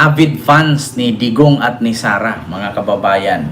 avid fans ni Digong at ni Sara, mga kababayan.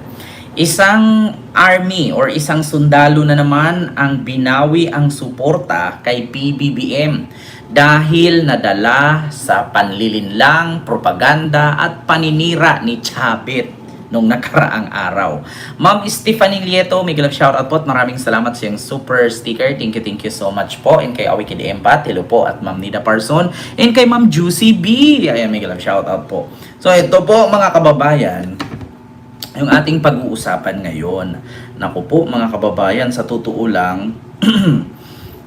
Isang army or isang sundalo na naman ang binawi ang suporta kay PBBM dahil nadala sa panlilinlang, propaganda at paninira ni Chabit nung nakaraang araw. Ma'am Stephanie Lieto, may galap shoutout po at maraming salamat sa iyong super sticker. Thank you so much po. And kay Awi Kid Empat, hello po. At Ma'am Nida Parson. And kay Ma'am Juicy B, ayan, may galap shoutout po. So ito po mga kababayan, yung ating pag-uusapan ngayon. Naku po mga kababayan, sa totoo lang,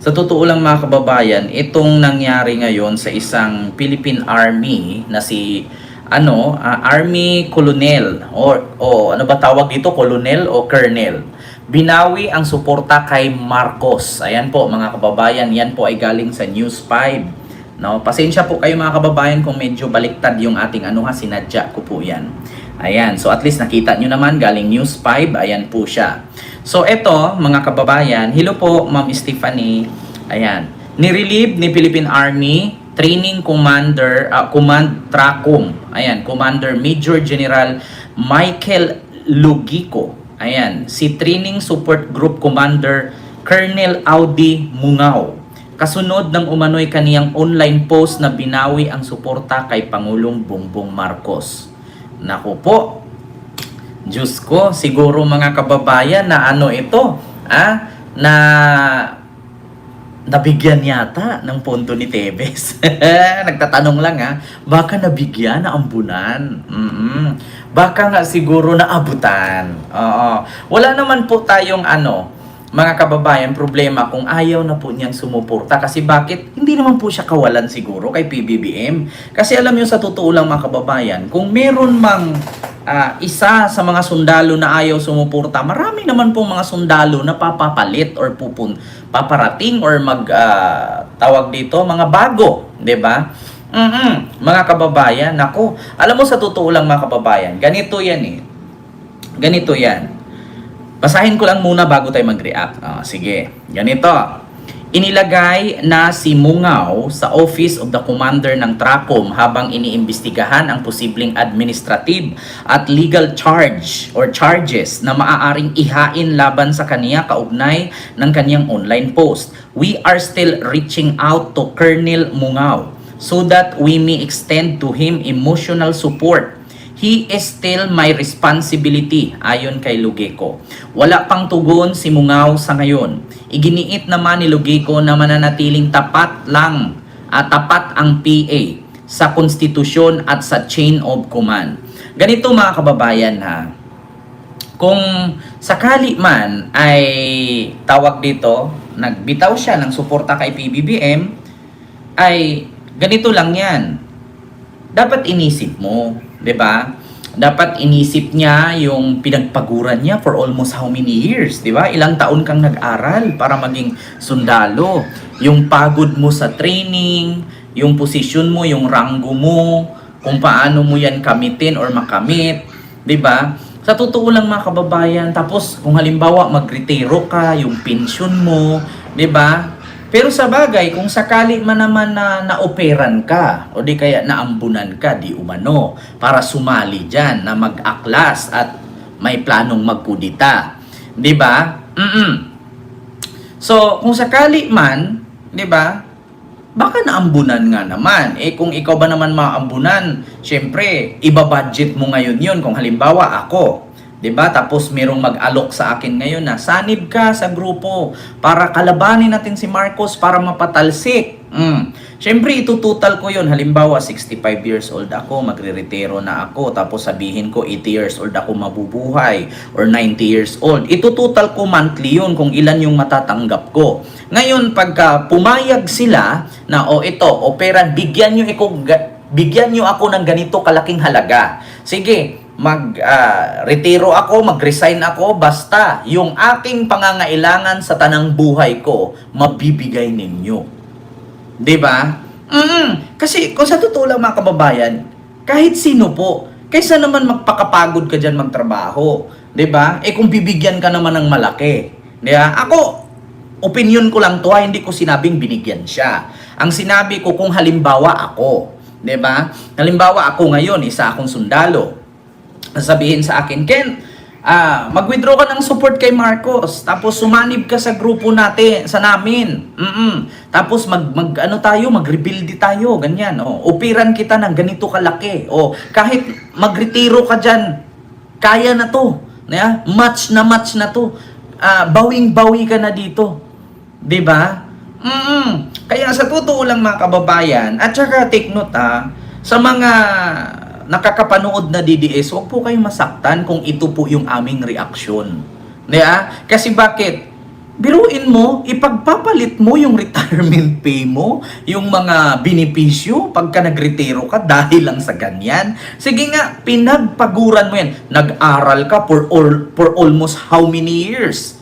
sa totoo lang mga kababayan, itong nangyari ngayon sa isang Philippine Army na si Army Colonel o ano ba tawag dito, Colonel o Colonel. Binawi ang suporta kay Marcos. Ayan po mga kababayan, yan po ay galing sa News 5. No, pasensya po kayo mga kababayan kung medyo baliktad yung ating sinadya ko po yan. Ayan, so at least nakita nyo naman galing News 5, ayan po siya. So eto mga kababayan, hello po Ma'am Stephanie. Ayan, nirelieve ni Philippine Army Training Commander, Command Tracom. Ayan, Commander Major General Michael Lugico. Ayan, si Training Support Group Commander Colonel Audi Mungao. Kasunod ng umano'y kaniyang online post na binawi ang suporta kay Pangulong Bongbong Marcos. Naku po, Diyos ko, siguro mga kababayan na ito, na nabigyan yata ng pondo ni Tevez. Nagtatanong lang baka nabigyan na ambunan. Baka nga siguro naabutan. Oo. Wala naman po tayong mga kababayan, problema kung ayaw na po niyang sumuporta. Kasi bakit? Hindi naman po siya kawalan siguro kay PBBM. Kasi alam niyo sa totoo lang mga kababayan, kung meron mang isa sa mga sundalo na ayaw sumuporta, marami naman pong mga sundalo na papapalit or paparating or tawag dito, mga bago, 'di ba? Mga kababayan, nako, alam mo sa totoo lang mga kababayan, ganito 'yan eh. Ganito 'yan. Basahin ko lang muna bago tayo mag-react. Sige, ganito. Inilagay na si Mungao sa Office of the Commander ng Tracom habang iniimbestigahan ang posibleng administrative at legal charge or charges na maaaring ihain laban sa kaniya kaugnay ng kaniyang online post. We are still reaching out to Colonel Mungao so that we may extend to him emotional support. He is still my responsibility, ayon kay Lugico. Wala pang tugon si Mungao sa ngayon. Iginiit naman ni Lugico na mananatiling tapat ang PA sa konstitusyon at sa chain of command. Ganito mga kababayan kung sakali man ay tawag dito, nagbitaw siya ng suporta kay PBBM, ay ganito lang yan. Dapat inisip mo, 'di ba? Dapat inisip niya yung pinagpaguran niya for almost how many years, 'di ba? Ilang taon kang nag-aral para maging sundalo. Yung pagod mo sa training, yung posisyon mo, yung ranggo mo, kung paano mo yan kamitin or makamit, 'di ba? Sa totoo lang mga kababayan, tapos kung halimbawa magretiro ka, yung pension mo, 'di ba? Pero sa bagay, kung sakali man naman na naoperan ka o di kaya naambunan ka, di umano, para sumali dyan na mag-aklas at may planong magkudita. Di ba? So, kung sakali man, di ba, baka naambunan nga naman. Kung ikaw ba naman maambunan, syempre, iba-budget mo ngayon yun. Kung halimbawa ako, diba? Tapos merong mag-alok sa akin ngayon na sanib ka sa grupo para kalabanin natin si Marcos para mapatalsik. Siyempre, itututal ko yun. Halimbawa, 65 years old ako, magre-retiro na ako. Tapos sabihin ko, 80 years old ako mabubuhay or 90 years old. Itututal ko monthly yun kung ilan yung matatanggap ko. Ngayon, pagka pumayag sila na, ito, operan, bigyan nyo ako ng ganito kalaking halaga. Sige, retiro ako, mag-resign ako, basta yung aking pangangailangan sa tanang buhay ko, mabibigay ninyo. 'Di ba? Kasi kung sa totoo lang mga kababayan, kahit sino po, kaysa naman magpakapagod ka dyan magtrabaho, 'di ba? Kung bibigyan ka naman ng malaki, 'di ba? Ako, opinion ko lang to, hindi ko sinabing binigyan siya. Ang sinabi ko kung halimbawa ako, 'Di ba? Halimbawa, ako ngayon, isa akong sundalo. Sabihin sa akin, Ken, mag-withdraw ka ng support kay Marcos. Tapos sumanib ka sa grupo natin, sa namin. Tapos ano tayo, mag-rebuild tayo, ganyan. Upiran kita ng ganito kalaki. Kahit magretiro ka diyan, kaya na 'to. Match na to. Bawing-bawi ka na dito. 'Di ba? Kaya sa totoo lang mga kababayan, at saka take note sa mga nakakapanood na DDS, huwag po kayong masaktan kung ito po yung aming reaksyon. Kasi bakit? Biruin mo, ipagpapalit mo yung retirement pay mo, yung mga benepisyo pagka nagretiro ka dahil lang sa ganyan. Sige nga, pinagpaguran mo yan. Nag-aral ka for almost how many years?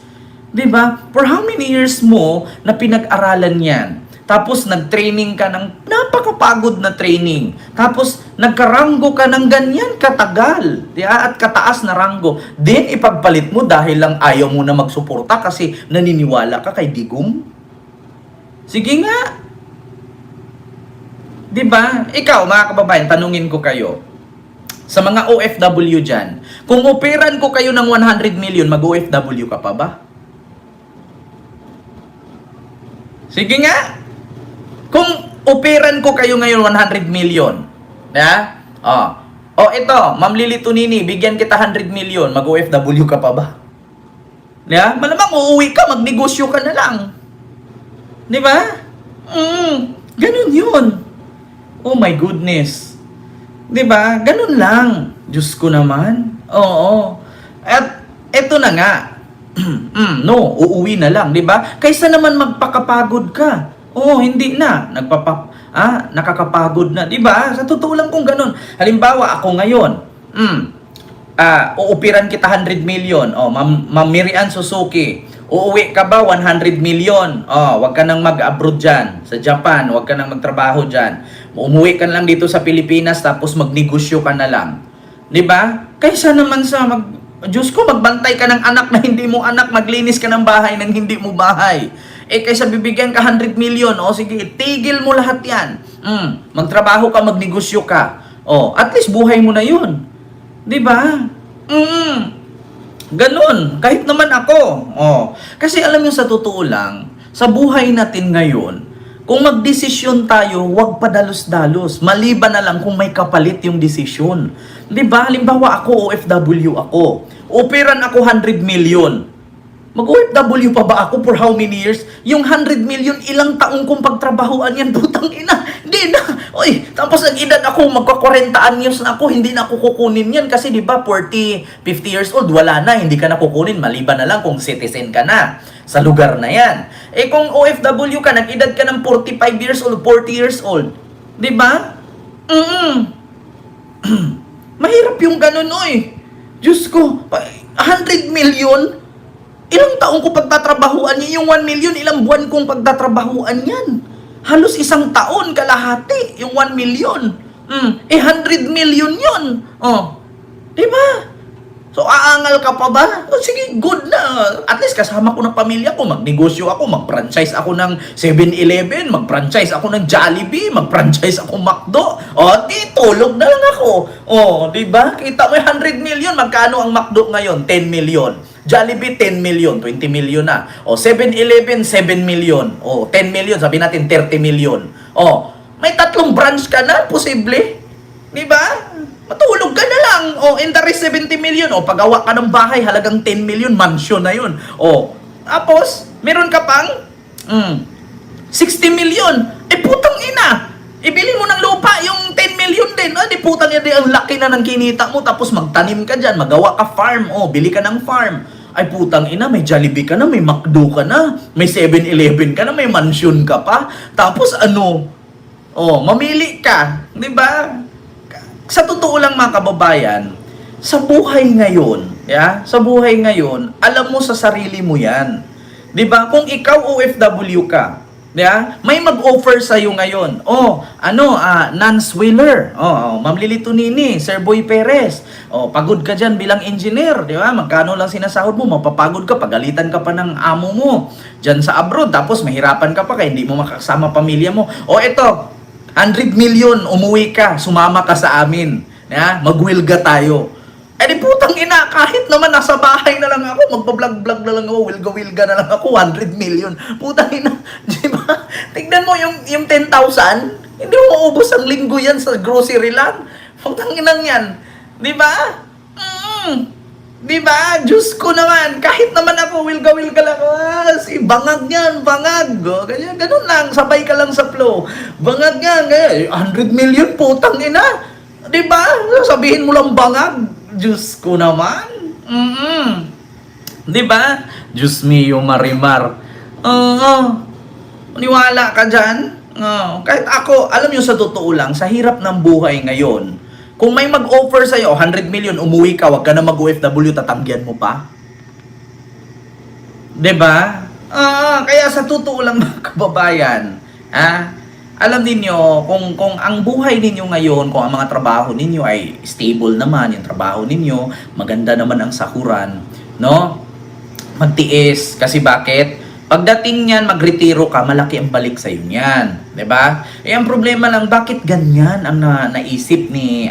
'Di ba? For how many years mo na pinag-aralan 'yan? Tapos nag-training ka ng napakapagod na training. Tapos nagkaranggo ka ng ganyan katagal, at kataas na ranggo. Then ipagpalit mo dahil lang ayaw mo na magsuporta kasi naniniwala ka kay Digong? Sige nga. 'Di ba? Ikaw mga kababayan, tanungin ko kayo. Sa mga OFW diyan, kung operan ko kayo ng 100 million, mag-OFW ka pa ba? Sige nga. Kung operan ko kayo ngayon 100 million, ito, Ma'am Lily Tunini, bigyan kita 100 million, mag-OFW ka pa ba? Malamang uuwi ka, magnegosyo ka na lang. 'Di ba? Ganun 'yun. Oh my goodness. 'Di ba? Ganun lang. Diyos ko naman. Oo. At eto na nga. Uuwi na lang, 'di ba? Kaysa naman magpakapagod ka. Hindi na. Nakakapagod na, 'di ba? Sa totoo lang kung ganun. Halimbawa, ako ngayon, uupiran kita 100 million. Ma'am Miriam Suzuki, uuwi ka ba 100 million? Wag ka nang mag-abroad diyan sa Japan, wag ka nang magtrabaho diyan. Umuwi ka lang dito sa Pilipinas tapos magnegosyo ka na lang. 'Di ba? Kaysa naman sa Diyos ko, magbantay ka ng anak na hindi mo anak, maglinis ka ng bahay ng hindi mo bahay. Kaysa bibigyan ka 100 million, sige, tigil mo lahat yan. Magtrabaho ka, magnegosyo ka. At least buhay mo na yun. 'Di ba? Ganun. Kahit naman ako. Kasi alam mo sa totoo lang, sa buhay natin ngayon, kung magdesisyon tayo, huwag padalos-dalos. Maliban na lang kung may kapalit yung desisyon. 'Di ba? Halimbawa ako, OFW ako. Operan ako 100 million. Mag-OFW pa ba ako for how many years? Yung 100 million, ilang taong kong pagtrabahuan yan, putang ina. Hindi na. Tapos nag-edad ako, magka-40 anyos na ako, hindi na ako kukunin yan. Kasi di ba 40, 50 years old, wala na, hindi ka na kukunin. Maliban na lang kung citizen ka na sa lugar na yan. Kung OFW ka, nag-edad ka ng 45 years old, 40 years old. Di ba? Mahirap yung ganun, Diyos ko, 100 million, ilang taong ko pagtatrabahuan yan? Yung 1 million, ilang buwan kong pagtatrabahuan yan? Halos isang taon, kalahati, yung 1 million. 100 million yun. Diba? So, aangal ka pa ba? Sige, good na. At least kasama ko ng pamilya ko, magnegosyo ako, mag-franchise ako ng 7-Eleven, mag-franchise ako ng Jollibee, mag-franchise ako McDo. Tulog na lang ako. Diba? Kita mo yung 100 million, magkano ang McDo ngayon? 10 million. Jollibee, 10 million, 20 million na. 7-Eleven, 7 million. 10 million, sabi natin 30 million. May 3 branch ka na, posible. Diba? Matulog ka na lang. Interest 70 million. Pagawa ka ng bahay, halagang 10 million, mansion na yun. Tapos, meron ka pang 60 million. Putang ina. Ibili mo ng lupa, yung 10 million din. Di putang ina, ang laki na ng kinita mo. Tapos magtanim ka dyan, magawa ka farm. Bili ka ng farm. Putang ina, may Jollibee ka na, may McDo ka na, may 7-Eleven ka na, may mansion ka pa. Tapos mamili ka. Di ba? Sa totoo lang mga kababayan, sa buhay ngayon, sa buhay ngayon, alam mo sa sarili mo yan. 'Di ba? Kung ikaw OFW ka, may mag-offer sa iyo ngayon. Nance Wheeler. Ma'am Lily Tunini, Sir Boy Perez. Pagod ka diyan bilang engineer, 'di ba? Magkano lang sinasahod mo, mapapagod ka, pagalitan ka pa ng amo mo diyan sa abroad, tapos mahirapan ka pa kaya hindi mo makasama pamilya mo. Ito, 100 million, umuwi ka, sumama ka sa amin. Magwilga tayo. Eh di putang ina, kahit naman nasa bahay na lang ako, magpa-vlog-vlog na lang ako, wilga-wilga na lang ako, 100 million. Putang ina, di ba? Tignan mo yung 10,000, hindi mo maubos ang linggo yan sa grocery lang. Putang inang yan. Di ba? Di ba? Diyos ko naman. Kahit naman ako, wilga-wilga lang ako. Si bangag yan, bangag. Ganun lang, sabay ka lang sa flow. Bangag yan, 100 million, putang ina. Di ba? Sabihin mo lang bangag. Diyos ko naman. Di ba? Diyos mio, Marimar. Niwala ka dyan? Kahit ako, alam nyo sa totoo lang, sa hirap ng buhay ngayon, kung may mag-offer sa'yo, 100 million, umuwi ka, wag ka na mag-OFW, tatanggihan mo pa? 'Di ba? Kaya sa totoo lang mga kababayan, alam niyo kung ang buhay ninyo ngayon, kung ang mga trabaho ninyo ay stable naman, yung trabaho ninyo, maganda naman ang sahuran, no? Magtiis kasi bakit? Pagdating niyan, magretiro ka, malaki ang balik sa iyo niyan, 'di ba? Ang problema lang, bakit ganyan ang naisip ni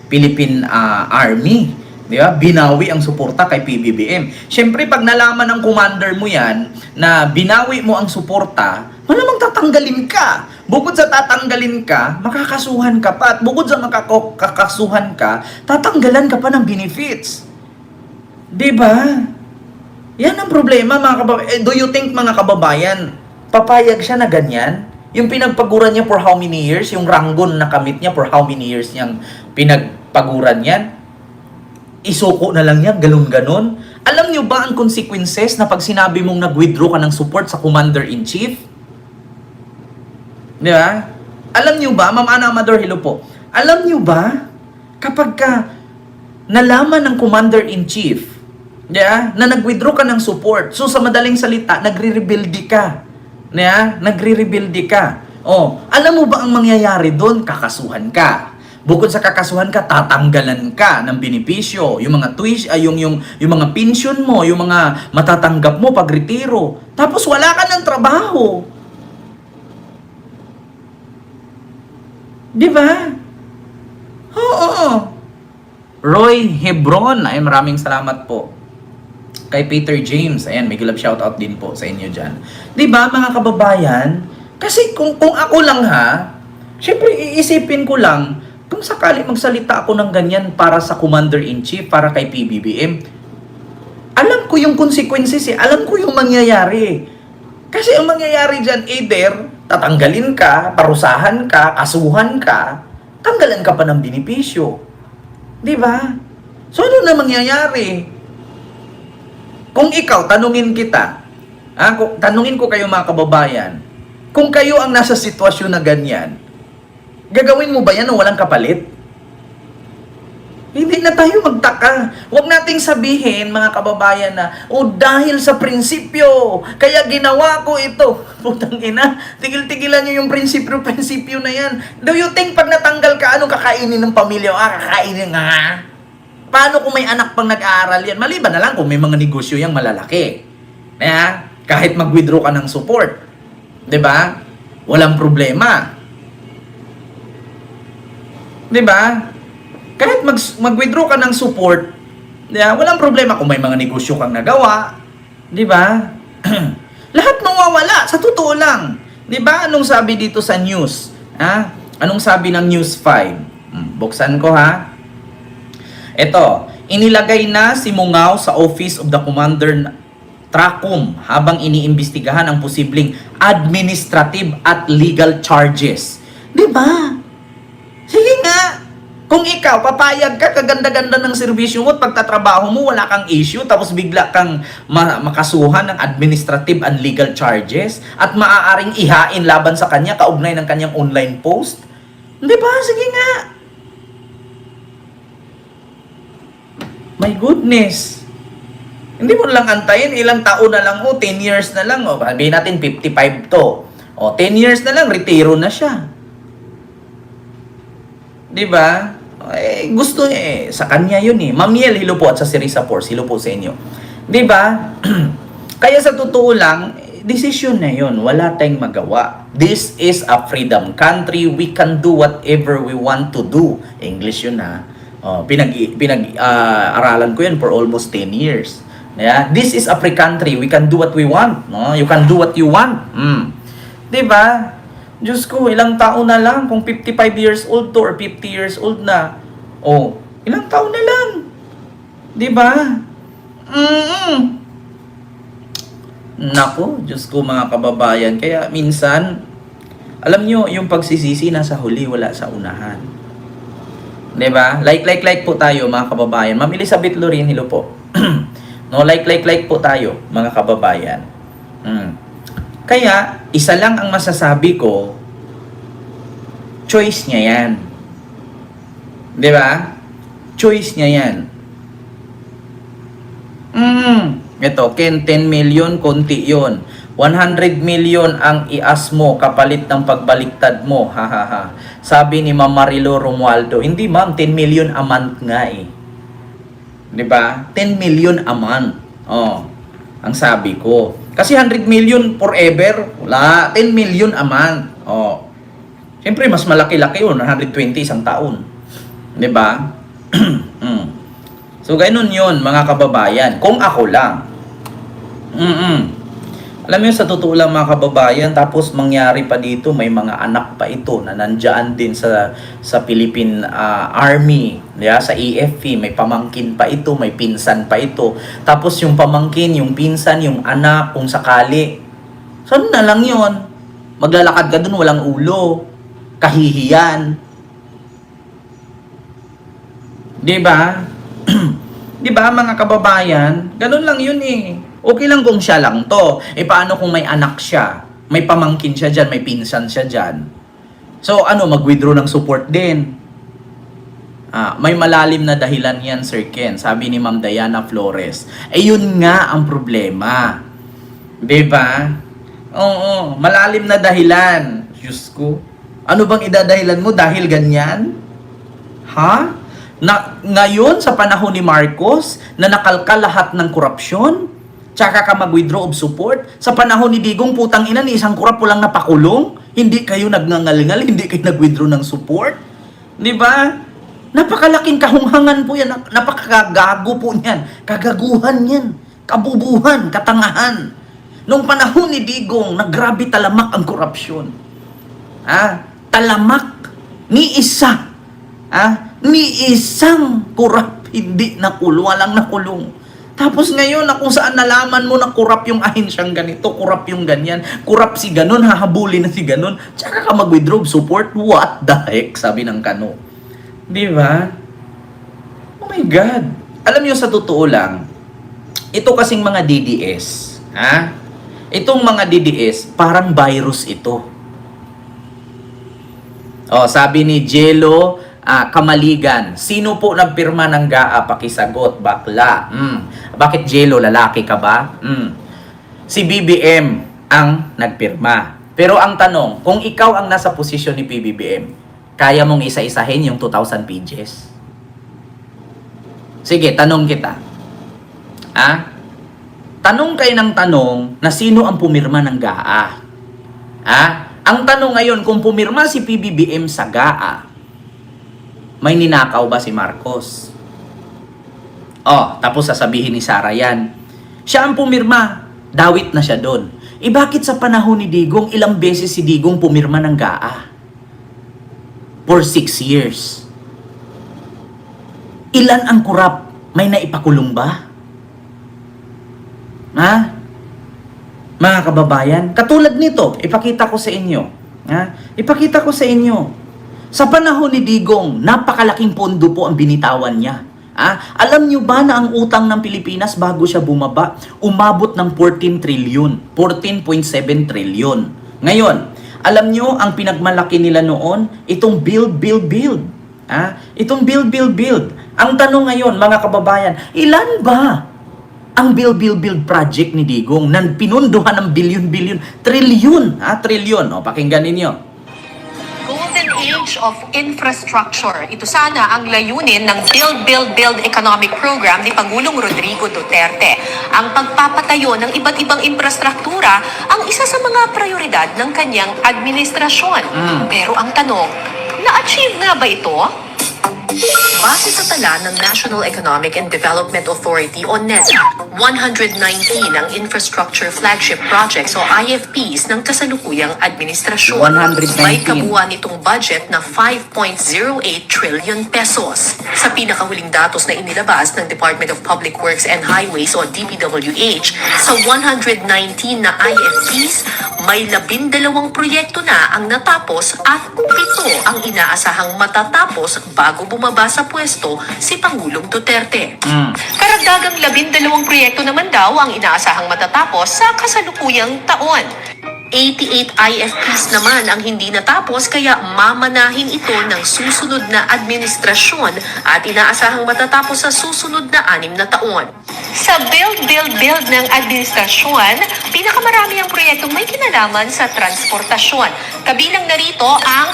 Philippine Army, 'di ba? Binawi ang suporta kay PBBM. Syempre, pag nalaman ng commander mo 'yan na binawi mo ang suporta, malamang tatanggalin ka. Bukod sa tatanggalin ka, makakasuhan ka pa. At bukod sa makakasuhan ka, tatanggalan ka pa ng benefits. 'Di ba? Yan ang problema, mga kababayan. Do you think, mga kababayan, papayag siya na ganyan? Yung pinagpaguran niya for how many years? Yung ranggon na kamit niya for how many years niyang pinagpaguran yan? Isuko na lang niya, ganun-ganon. Alam niyo ba ang consequences na pag sinabi mong nag-withdraw ka ng support sa Commander-in-Chief? Di ba? Alam niyo ba, Ma'am Ana Amador, hello po. Alam niyo ba, kapag ka nalaman ng Commander-in-Chief, na nag-withdraw ka ng support. So, sa madaling salita, nagre-rebuild ka. Nagre-rebuild ka. Alam mo ba ang mangyayari doon? Kakasuhan ka. Bukod sa kakasuhan ka, tatanggalan ka ng benepisyo. Yung mga yung mga pension mo, yung mga matatanggap mo pag retiro. Tapos wala ka ng trabaho. Di ba? Oo. Roy Hebron, ay maraming salamat po. Kay Peter James, ayan, may love shoutout din po sa inyo dyan. Diba, mga kababayan? Kasi kung ako lang syempre iisipin ko lang, kung sakali magsalita ako ng ganyan para sa Commander-in-Chief, para kay PBBM, alam ko yung consequences alam ko yung mangyayari. Kasi ang mangyayari dyan, either tatanggalin ka, parusahan ka, kasuhan ka, tanggalan ka pa ng benepisyo. Diba? So ano na mangyayari? Kung ikaw, tanungin kita, tanungin ko kayo mga kababayan, kung kayo ang nasa sitwasyon na ganyan, gagawin mo ba yan na walang kapalit? Hindi na tayo magtaka. Huwag nating sabihin, mga kababayan, na, dahil sa prinsipyo, kaya ginawa ko ito. Putang ina, tigil-tigilan nyo yung prinsipyo na yan. Do you think pag natanggal ka, anong kakainin ng pamilya? Kakainin nga. Paano kung may anak pang nag-aaral yan? Maliban na lang kung may mga negosyo yang malalaki. Kahit mag-withdraw ka ng support. 'Di ba? Walang problema. 'Di ba? Kahit mag-withdraw ka ng support, walang problema kung may mga negosyo kang nagawa. 'Di ba? Lahat mawawala, sa totoo lang. 'Di ba? Anong sabi dito sa news? Anong sabi ng News 5? Buksan ko Ito, inilagay na si Mungaw sa Office of the Commander Tracom habang iniimbestigahan ang posibleng administrative at legal charges. 'Di ba? Sige nga. Kung ikaw, papayag ka, kaganda-ganda ng serbisyo mo at pagtatrabaho mo, wala kang issue, tapos bigla kang makasuhan ng administrative and legal charges at maaaring ihain laban sa kanya kaugnay ng kanyang online post. 'Di ba? Sige nga. My goodness. Hindi mo lang antayin, ilang taon na lang 10 years na lang sabihin natin 55 to. 10 years na lang, retiro na siya. 'Di ba? Gusto sa kanya 'yun Ma'am Yel, hello po, at sa Sirisa Force, hello po sa inyo. 'Di ba? Kaya sa totoo lang, Decision na yun. Wala tayong magawa. This is a freedom country. We can do whatever we want to do. English yun ha. Aralan ko yan for almost 10 years. Yeah? This is a free country. We can do what we want. No? You can do what you want. Diba? Diyos ko, ilang taon na lang. Kung 55 years old to or 50 years old na. Oh, ilang taon na lang. Diba? Nako, Diyos ko mga kababayan. Kaya minsan, alam nyo, yung pagsisisi nasa huli, wala sa unahan. Diba? Like po tayo mga kababayan. Ma'am Elizabeth Lorin, hello po. No, like po tayo mga kababayan. Kaya, isa lang ang masasabi ko, choice niya yan. Diba? Choice niya yan. Ito, Ken, 10 million, konti yon. 100 million ang ias mo kapalit ng pagbaliktad mo. Ha. Sabi ni Ma'am Marilo Romualdo, hindi ma'am, 10 million a month nga eh. 'Di ba? 10 million a month. Oh, ang sabi ko. Kasi 100 million forever, wala. 10 million a month. Oh. Siyempre, mas malaki-laki yun, 120 isang taon. 'Di ba? So, ganun yun, mga kababayan. Kung ako lang. Alam mo yun, sa totoo lang mga kababayan, tapos mangyari pa dito, may mga anak pa ito na nandyan din sa Philippine Army, yeah? Sa EFP, may pamangkin pa ito, may pinsan pa ito. Tapos yung pamangkin, yung pinsan, yung anak, kung sakali. Saan na lang yun? Maglalakad ka dun, walang ulo. Kahihiyan. Diba? Diba mga kababayan? Ganun lang yun eh. Okay lang kung siya lang to. Paano kung may anak siya? May pamangkin siya dyan, may pinsan siya dyan. So mag-withdraw ng support din. May malalim na dahilan yan, Sir Ken. Sabi ni Ma'am Diana Flores. Yun nga ang problema. Diba? Oo, malalim na dahilan. Diyos ko. Ano bang idadahilan mo dahil ganyan? Ha? Ngayon, sa panahon ni Marcos, na nakalkal lahat ng korupsyon, tsaka ka mag-withdraw of support, sa panahon ni Digong, putang ina, ni isang korap lang napakulong, hindi kayo nagngangalingal, hindi kayo nag-withdraw ng support. Di ba? Napakalaking kahunghangan po yan, napakagago po niyan, kagaguhan yan, kabubuhan, katangahan. Nung panahon ni Digong, naggrabe talamak ang korupsyon. Talamak, ni isa. Ni isang kurap hindi nakulong, walang nakulong. Tapos ngayon, kung saan nalaman mo na kurap yung ahensyang ganito, kurap yung ganyan, kurap si ganon, hahabulin na si ganon, tsaka ka mag-withdraw support, what the heck, sabi ng Kano. Di ba? Oh my God. Alam niyo sa totoo lang, ito kasing mga DDS, itong mga DDS, parang virus ito. Sabi ni Jello, Kamaligan, sino po nagpirma ng GAA? Pakisagot, bakla. Bakit Jello, lalaki ka ba? Si BBM ang nagpirma. Pero ang tanong, kung ikaw ang nasa posisyon ni PBBM, kaya mong isa-isahin yung 2,000 pages? Sige, tanong kita. Tanong kayo ng tanong na sino ang pumirma ng GAA. Ang tanong ngayon, kung pumirma si PBBM sa GAA, may ninakaw ba si Marcos? Tapos sasabihin ni Sara yan. Siya ang pumirma. Dawit na siya doon. Bakit sa panahon ni Digong, ilang beses si Digong pumirma ng GAA? For 6 years. Ilan ang kurap? May naipakulong ba? Mga kababayan, katulad nito, ipakita ko sa inyo. Ipakita ko sa inyo. Sa panahon ni Digong, napakalaking pondo po ang binitawan niya. Alam niyo ba na ang utang ng Pilipinas bago siya bumaba, umabot ng 14 trillion, 14.7 trillion. Ngayon, alam niyo ang pinagmalaki nila noon, itong build. Itong build. Ang tanong ngayon, mga kababayan, ilan ba ang build project ni Digong na pinunduhan ng billion, trillion, trillion. Pakinggan ninyo. Golden age of infrastructure. Ito sana ang layunin ng Build Economic Program ni Pangulong Rodrigo Duterte. Ang pagpapatayo ng iba't ibang infrastruktura ang isa sa mga prioridad ng kanyang administrasyon. Pero ang tanong, na-achieve nga ba ito? Base sa tala ng National Economic and Development Authority o NEDA, 119 ang infrastructure flagship projects o IFPs ng kasalukuyang administrasyon. 119. May kabuuan itong budget na 5.08 trillion pesos. Sa pinakahuling datos na inilabas ng Department of Public Works and Highways o DPWH, sa 119 na IFPs, may 12 proyekto na ang natapos at 7 ang inaasahang matatapos bago bumaba sa pwesto si Pangulong Duterte. Karagdagang 12 proyekto naman daw ang inaasahang matatapos sa kasalukuyang taon. 88 IFPs naman ang hindi natapos kaya mamanahin ito ng susunod na administrasyon at inaasahang matatapos sa susunod na 6 na taon. Sa build ng administrasyon, pinakamarami ang proyektong may kinalaman sa transportasyon. Kabilang narito ang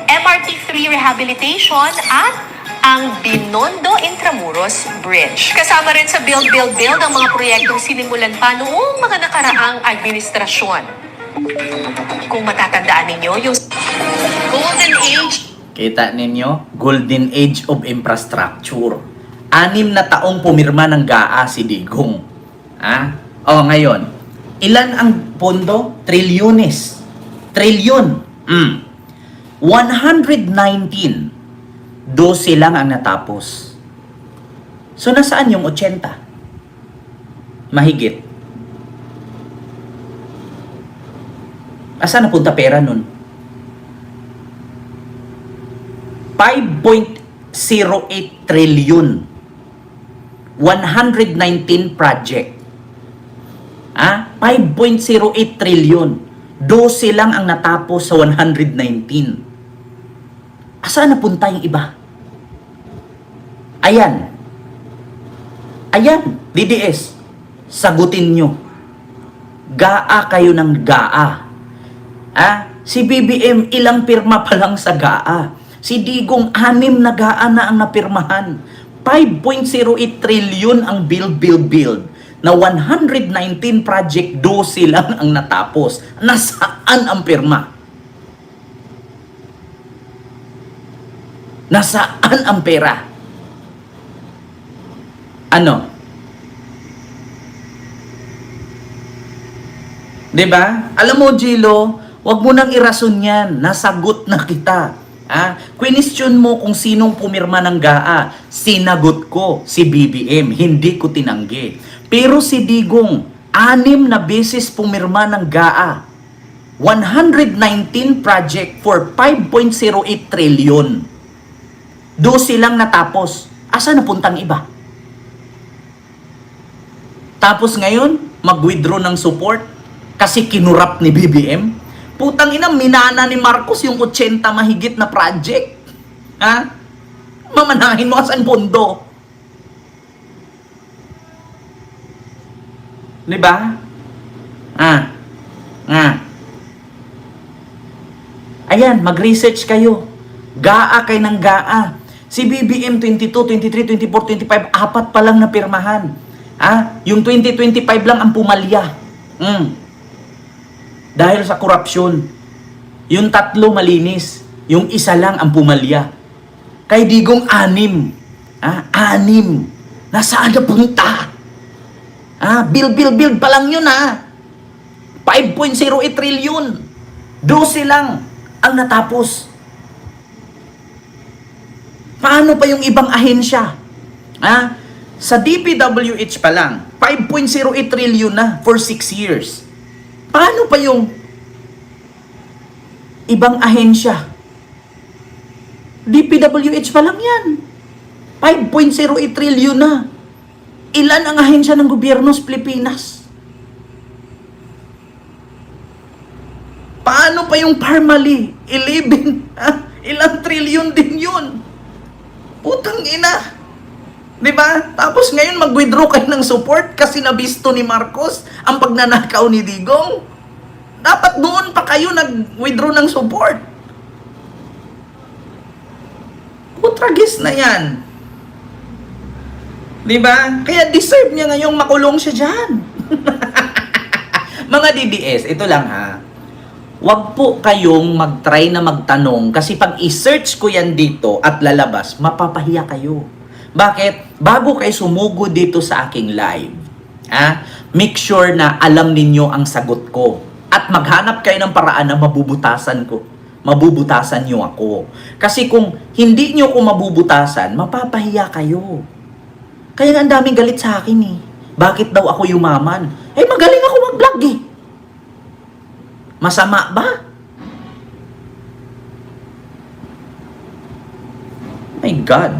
MRT-3 rehabilitation at ang Binondo Intramuros Bridge. Kasama rin sa build ang mga proyektong sinimulan pa noong mga nakaraang administrasyon. Kung matatandaan ninyo, yung Golden Age. Kita ninyo? Golden Age of Infrastructure. 6 na taong pumirma ng GAA si Digong. Ngayon, ilan ang pondo? Trilyones. Trilyon. 119. 12 lang ang natapos. So, nasaan yung 80? Mahigit. Asa napunta pera nun? 5.08 trillion. 119 project. 5.08 trillion. 12 lang ang natapos sa 119. Asaan napunta yung iba? Ayan. DDS. Sagutin nyo. GAA kayo ng GAA. Si BBM, ilang pirma pa lang sa GAA. Si Digong, 6 na GAA na ang napirmahan. 5.08 trillion ang build. Na 119 project, 12 lang ang natapos. Nasaan ang pirma? Nasaan ang pera? Ano? Diba? Alam mo, Gilo, wag mo nang irason yan. Nasagot na kita. Question mo kung sinong pumirma ng GAA. Sinagot ko si BBM. Hindi ko tinanggi. Pero si Digong, 6 na beses pumirma ng GAA. 119 project for 5.08 trillion. 12 lang natapos. Asa napuntang iba? Tapos ngayon, mag-withdraw ng support kasi kinurap ni BBM. Putang ina, minana ni Marcos yung 80 mahigit na project. Mamanahin mo saan pondo. Diba? Ayan, mag-research kayo. GAA kayo ng GAA. Si BBM 22, 23, 24, 25, 4 pa lang na pirmahan. Yung 2025 lang ang pumalya. Dahil sa korupsyon. Yung 3 malinis. Yung 1 lang ang pumalya. Kay Digong 6. 6. Nasaan na punta? Build pa lang yun 5.08 trillion. 12 lang ang natapos. Paano pa yung ibang ahensya? Sa DPWH pa lang, 5.08 trillion na for 6 years. Paano pa yung ibang ahensya? DPWH pa lang yan. 5.08 trillion na. Ilan ang ahensya ng gobyerno sa Pilipinas? Paano pa yung Parmali? 11. Ilang trillion din yun. Putang ina. Diba? Tapos ngayon mag-withdraw kayo ng support kasi nabisto ni Marcos ang pagnanakaw ni Digong. Dapat doon pa kayo nag-withdraw ng support. Putragis na yan. Di ba? Kaya deserve niya ngayong makulong siya dyan. Mga DDS, ito lang ha. Huwag po kayong mag-try na magtanong kasi pag i-search ko yan dito at lalabas, mapapahiya kayo. Bakit? Bago kayo sumugod dito sa aking live, make sure na alam ninyo ang sagot ko. At maghanap kayo ng paraan na mabubutasan ko. Mabubutasan nyo ako. Kasi kung hindi nyo ko mabubutasan, mapapahiya kayo. Kaya nga ang daming galit sa akin eh. Bakit daw ako yumaman? Eh magaling ako mag-vlog eh. Masama ba? My God.